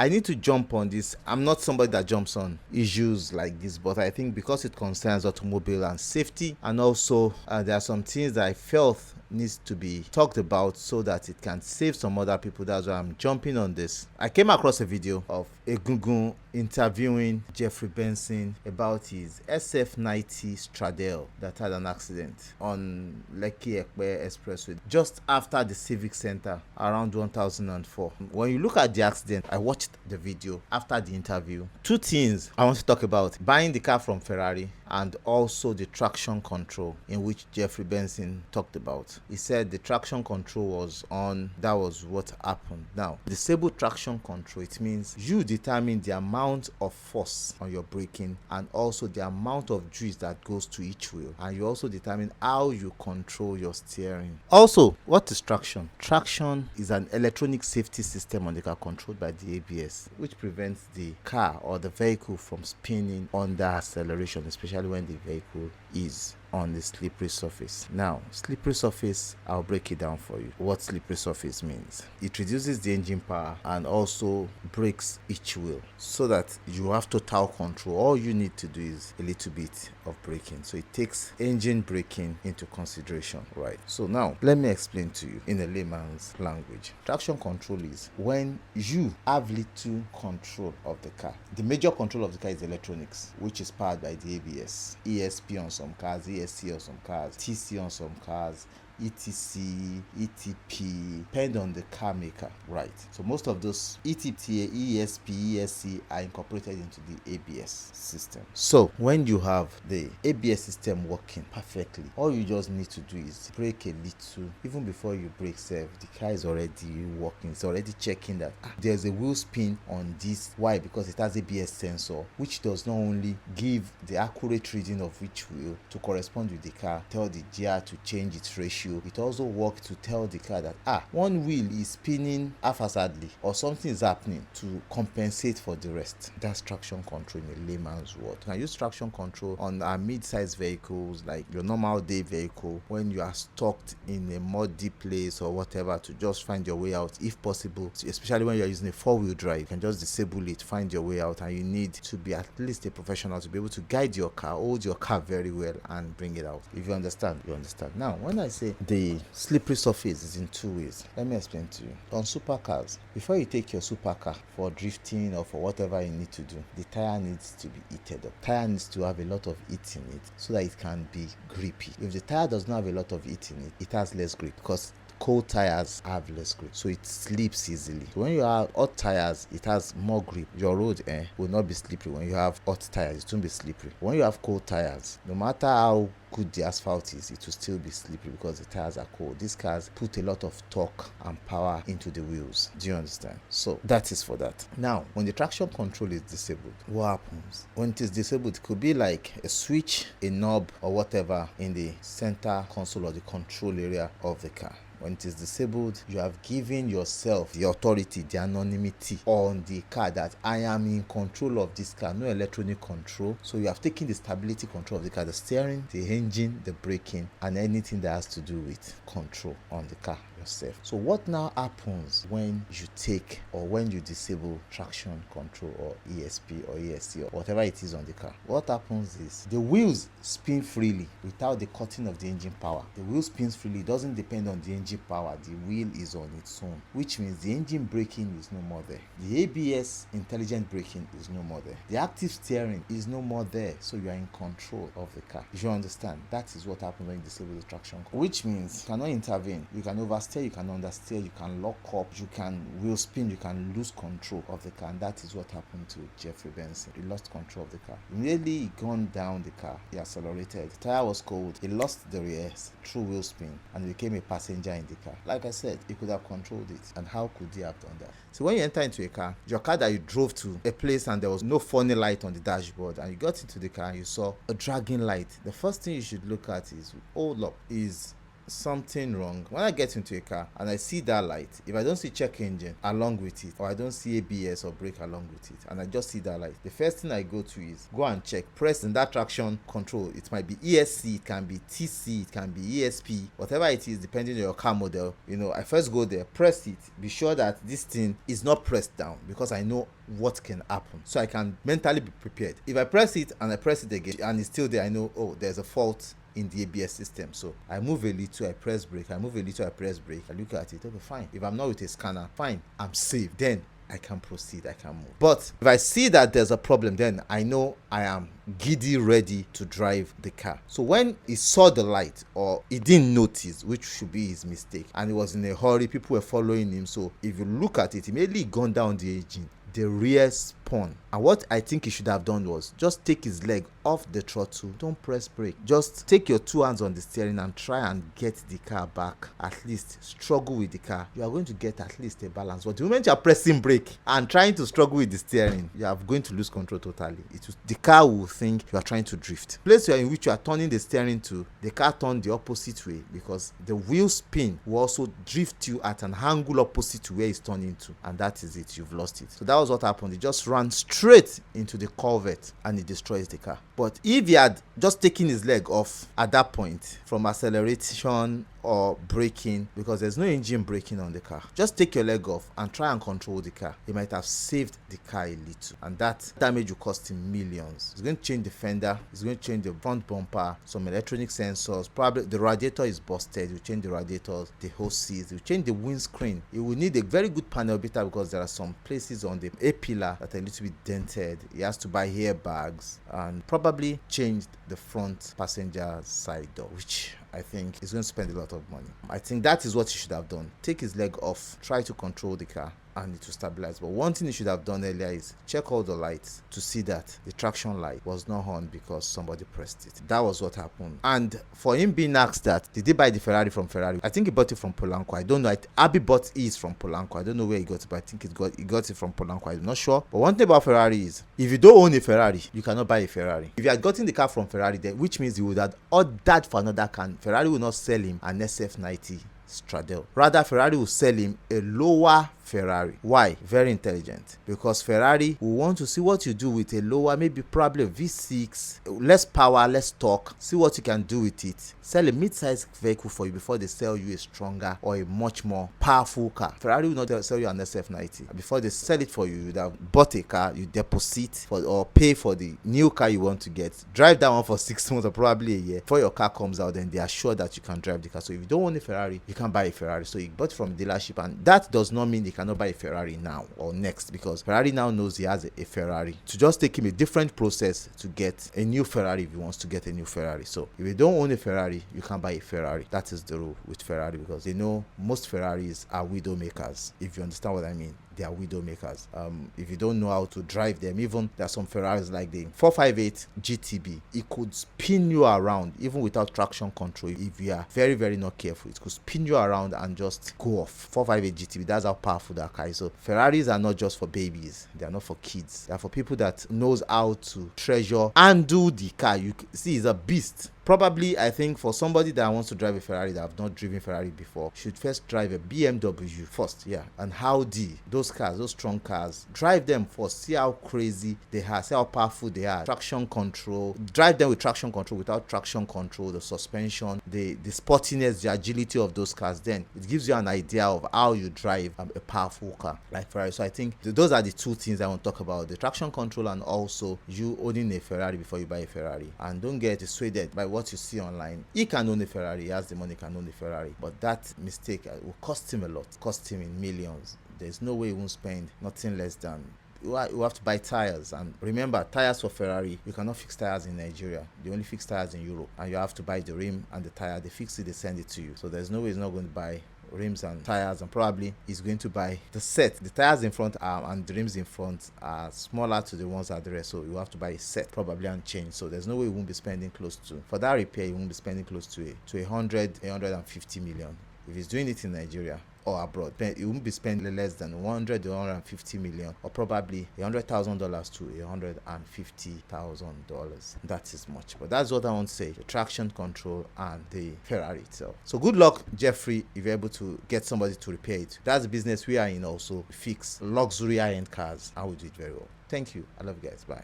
I need to jump on this. I'm not somebody that jumps on issues like this, but I think because it concerns automobile and safety, and also there are some things that I felt needs to be talked about so that it can save some other people. That's why I'm jumping on this. I came across a video of Egungun interviewing Jeffery Benson about his SF90 Stradale that had an accident on Lekki Ekpe Expressway just after the Civic Center around 1004. When you look at the accident, I watched the video after the interview. Two things I want to talk about: buying the car from Ferrari and also the traction control, in which Jeffery Benson talked about. He said the traction control was on. That was what happened. Now, disabled traction control, it means you determine the amount of force on your braking and also the amount of juice that goes to each wheel, and you also determine how you control your steering. Also, what is traction? Traction is an electronic safety system on the car controlled by the ABS, which prevents the car or the vehicle from spinning under acceleration, especially when the vehicle is on the slippery surface. Now, slippery surface, I'll break it down for you. What slippery surface means: it reduces the engine power and also breaks each wheel, so that you have total control. All you need to do is a little bit of braking. So it takes engine braking into consideration, right? So now let me explain to you in a layman's language. Traction control is when you have little control of the car. The major control of the car is electronics, which is powered by the ABS, ESP on some cars, ESC on some cars, TC on some cars, ETC, ETP, depend on the car maker, right? So most of those ETP, ESP, ESC are incorporated into the ABS system. So when you have the ABS system working perfectly, all you just need to do is brake a little. Even before you brake self, the car is already working. It's already checking that there's a wheel spin on this. Why? Because it has ABS sensor, which does not only give the accurate reading of each wheel to correspond with the car, tell the gear to change its ratio. It also works to tell the car that one wheel is spinning haphazardly or something is happening, to compensate for the rest. That's traction control in a layman's word. You can use traction control on mid-sized vehicles like your normal day vehicle when you are stuck in a muddy place or whatever, to just find your way out if possible. Especially when you're using a four-wheel drive, you can just disable it, find your way out, and you need to be at least a professional to be able to guide your car, hold your car very well, and bring it out. If you understand, you understand. Now, when I say the slippery surface is in two ways, let me explain to you. On supercars, before you take your supercar for drifting or for whatever you need to do, the tire needs to be heated up. Tire needs to have a lot of heat in it so that it can be grippy. If the tire does not have a lot of heat in it, it has less grip, because cold tires have less grip, so it slips easily. So when you have hot tires, it has more grip. Your road will not be slippery. When you have hot tires, it won't be slippery. When you have cold tires, no matter how good the asphalt is, it will still be slippery because the tires are cold. These cars put a lot of torque and power into the wheels. Do you understand? So that is for that. Now, when the traction control is disabled, what happens? When it is disabled, it could be like a switch, a knob, or whatever in the center console or the control area of the car. When it is disabled, you have given yourself the authority, the anonymity on the car, that I am in control of this car, no electronic control. So you have taken the stability control of the car, the steering, the engine, the braking, and anything that has to do with control on the car yourself. So what now happens when you take or when you disable traction control or ESP or ESC or whatever it is on the car? What happens is the wheels spin freely without the cutting of the engine power. The wheel spins freely, it doesn't depend on the engine power. The wheel is on its own, which means the engine braking is no more there. The ABS intelligent braking is no more there. The active steering is no more there. So you are in control of the car. If you understand, that is what happens when you disable the traction control, which means you cannot intervene. You can oversteer, you can understeer, you can lock up, you can wheel spin, you can lose control of the car. And that is what happened to Jeffery Benson. He lost control of the car. Immediately he gone down the car, he accelerated. The tire was cold. He lost the rears through wheel spin and became a passenger in the car. Like I said, he could have controlled it. And how could he have done that? So when you enter into a car, your car that you drove to a place and there was no funny light on the dashboard, and you got into the car and you saw a dragging light, the first thing you should look at is, hold up, is something wrong. When I get into a car and I see that light, if I don't see check engine along with it, or I don't see ABS or brake along with it, and I just see that light, the first thing I go to is go and check, press in that traction control. It might be ESC, it can be TC, it can be ESP, whatever it is, depending on your car model. I first go there, press it, be sure that this thing is not pressed down, because I know what can happen, so I can mentally be prepared. If I press it and I press it again and it's still there, I know, oh, there's a fault in the ABS system. So I move a little, I press brake, I move a little, I press brake, I look at it, okay, fine. If I'm not with a scanner, fine, I'm safe. Then I can proceed, I can move. But if I see that there's a problem, then I know I am giddy ready to drive the car. So when he saw the light, or he didn't notice, which should be his mistake, and he was in a hurry, people were following him, so if you look at it, immediately gone down the engine, the rear spun. And what I think he should have done was just take his leg off the throttle, don't press brake, just take your two hands on the steering and try and get the car back. At least struggle with the car, you are going to get at least a balance. But the moment you are pressing brake and trying to struggle with the steering, you are going to lose control totally. The car will think you are trying to drift. Place in which you are turning the steering to, the car turned the opposite way, because the wheel spin will also drift you at an angle opposite to where it's turning to, and that is it, you've lost it. So that was what happened. He just ran straight into the culvert and he destroys the car. But if he had just taken his leg off at that point from acceleration or braking, because there's no engine braking on the car, just take your leg off and try and control the car, he might have saved the car a little, and that damage will cost him millions. He's going to change the fender, he's going to change the front bumper, some electronic sensors, probably the radiator is busted, he'll change the radiators, the hoses, he'll change the windscreen. He will need a very good panel beater, because there are some places on the A-pillar that are a little bit dented. He has to buy airbags and probably change the front passenger side door, which I think he's going to spend a lot of money. I think that is what he should have done. Take his leg off, try to control the car, and it will stabilize. But one thing he should have done earlier is check all the lights to see that the traction light was not on because somebody pressed it. That was what happened. And for him being asked that, did he buy the Ferrari from Ferrari? I think he bought it from Polanco. I don't know. Abbey bought his from Polanco. I don't know where he got it, but I think he got it from Polanco. I'm not sure. But one thing about Ferrari is, if you don't own a Ferrari, you cannot buy a Ferrari. If you had gotten the car from Ferrari, then which means he would have ordered for another car. Ferrari will not sell him an SF90 Straddle. Rather, Ferrari will sell him a lower Ferrari. Why? Very intelligent. Because Ferrari will want to see what you do with a lower, maybe probably a V6, less power, less torque. See what you can do with it. Sell a mid-sized vehicle for you before they sell you a stronger or a much more powerful car. Ferrari will not sell you an SF90. Before they sell it for you, you would have bought a car, you deposit for or pay for the new car you want to get. Drive that one for 6 months or probably a year. Before your car comes out, then they are sure that you can drive the car. So if you don't own a Ferrari, you can't buy a Ferrari. So you bought from the dealership, and that does not mean you cannot buy a Ferrari now or next, because Ferrari now knows he has a Ferrari. To just take him a different process to get a new Ferrari if he wants to get a new Ferrari. So if you don't own a Ferrari, you can't buy a Ferrari. That is the rule with Ferrari, because they know most Ferraris are widow makers. If you understand what I mean, they are widow makers. If you don't know how to drive them, even there are some Ferraris like the 458 GTB, it could spin you around even without traction control. If you are very, very not careful, it could spin you around and just go off. 458 GTB, that's how powerful that car is. So Ferraris are not just for babies, they are not for kids, they are for people that knows how to treasure and do the car. You see, it's a beast. Probably, I think for somebody that wants to drive a Ferrari that have not driven Ferrari before, should first drive a BMW first, and Audi, those cars, those strong cars, drive them first, see how crazy they are, see how powerful they are. Traction control, drive them with traction control, without traction control, the suspension, the sportiness, the agility of those cars. Then it gives you an idea of how you drive a powerful car like Ferrari. So I think those are the two things I want to talk about: the traction control and also you owning a Ferrari before you buy a Ferrari. And don't get persuaded by what you see online. He can own a Ferrari, he has the money, can own a Ferrari, but that mistake will cost him a lot, cost him in millions. There's no way he won't spend nothing less than. You have to buy tires, and remember, tires for Ferrari, you cannot fix tires in Nigeria. They only fix tires in Europe, and you have to buy the rim and the tire. They fix it, they send it to you. So there's no way he's not going to buy rims and tires, and probably he's going to buy the set. The tires in front and the rims in front are smaller to the ones at the rest, so you have to buy a set probably and change. So there's no way he won't be spending close to, for that repair, he won't be spending close to 150 million. If he's doing it in Nigeria, or abroad. It won't be spending less than 100 to 150 million, or probably $100,000 to $150,000. That is much, but that's what I want to say: the traction control and the Ferrari itself. So good luck, Jeffrey, if you're able to get somebody to repair it. That's the business we are in also. Fix luxury high-end cars, and we do it very well. Thank you. I love you guys. Bye.